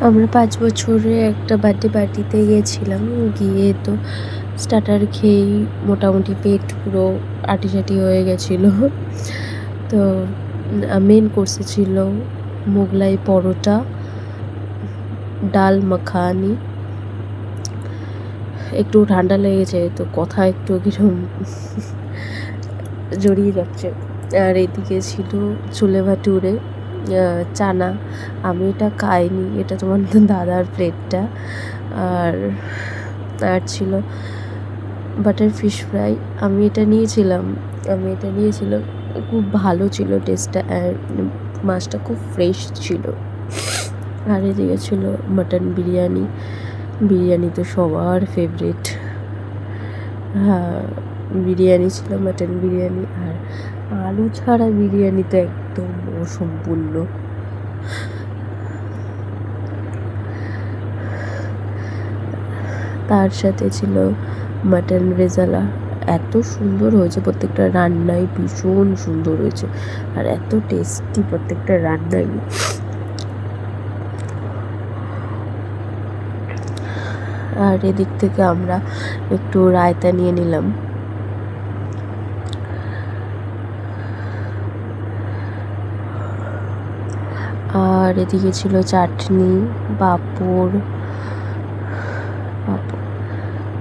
আমরা 5 বছরে একটা বার্থডে পার্টিতে গিয়েছিলাম। গিয়ে তো স্টার্টার খেয়েই মোটামুটি পেট পুরো আঁটিসাঁটি হয়ে গেছিলো। তো মেন কোর্সে ছিল মোগলাই পরোটা, ডাল মাখানি। একটু ঠান্ডা লেগেছে তো কথা একটু কিরকম জড়িয়ে যাচ্ছে। আর এদিকে ছিল ছোলে ভাটুরে, চানা। আমি এটা খাইনি, এটা তোমার দাদার প্লেটটা। আর ছিল বাটার ফিশ ফ্রাই। আমি এটা নিয়েছিলাম, খুব ভালো ছিল টেস্টটা, আর মাছটা খুব ফ্রেশ ছিল। আর এদিকে ছিল মাটন বিরিয়ানি। বিরিয়ানি তো সবার ফেভারিট। হ্যাঁ, বিরিয়ানি ছিল মাটন বিরিয়ানি, আর আলু ছাড়া বিরিয়ানি তো একদম অসম্পূর্ণ। তার সাথে ছিল মাটন রেজালা। এত সুন্দর হয়েছে, প্রত্যেকটা রান্নাই ভীষণ সুন্দর হয়েছে, আর এত টেস্টি প্রত্যেকটা রান্নাই। আর এদিক থেকে আমরা একটু রায়তা নিয়ে নিলাম। আর এদিকে ছিল চাটনি, পাঁপড়,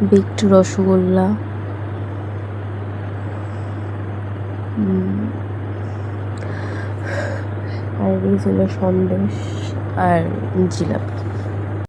বেকড রসগোল্লা, আর এদিকে ছিল সন্দেশ আর জিলাপি।